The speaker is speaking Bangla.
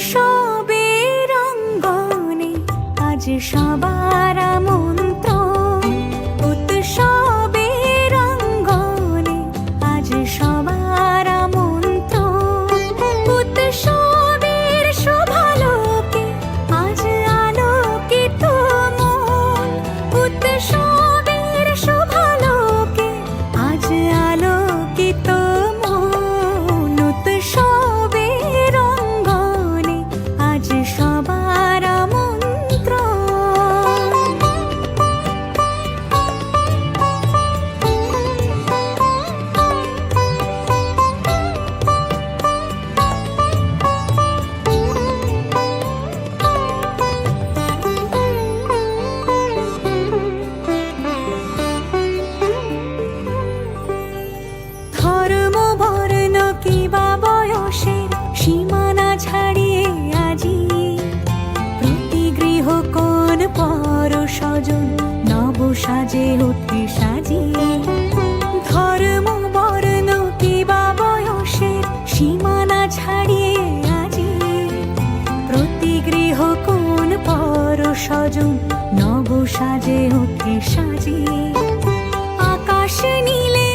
উৎসবের অঙ্গনে আজ সবার আমন্ত্রণ। উৎসবের অঙ্গনে আজ সবার আমন্ত্রণ। উৎসবের শোভালোকে আজ আলোকিত মন। উৎসবের শোভালোকে আজ আলোকিত মন। উৎসবের অঙ্গনে আজ সবার আমন্ত্রণ। ধর্ম বর্ণ কিবা বয়সের সীমানা ছাড়িয়ে আজি প্রতি গৃহ কোণ পর স্বজন নব সাজে অতি সাজিয়ে। ধর্ম বর্ণ কিবা বয়সের সীমানা ছাড়িয়ে আজি প্রতি গৃহ কোণ পর স্বজন নব সাজে অতি সাজিয়ে। আকাশ নীলে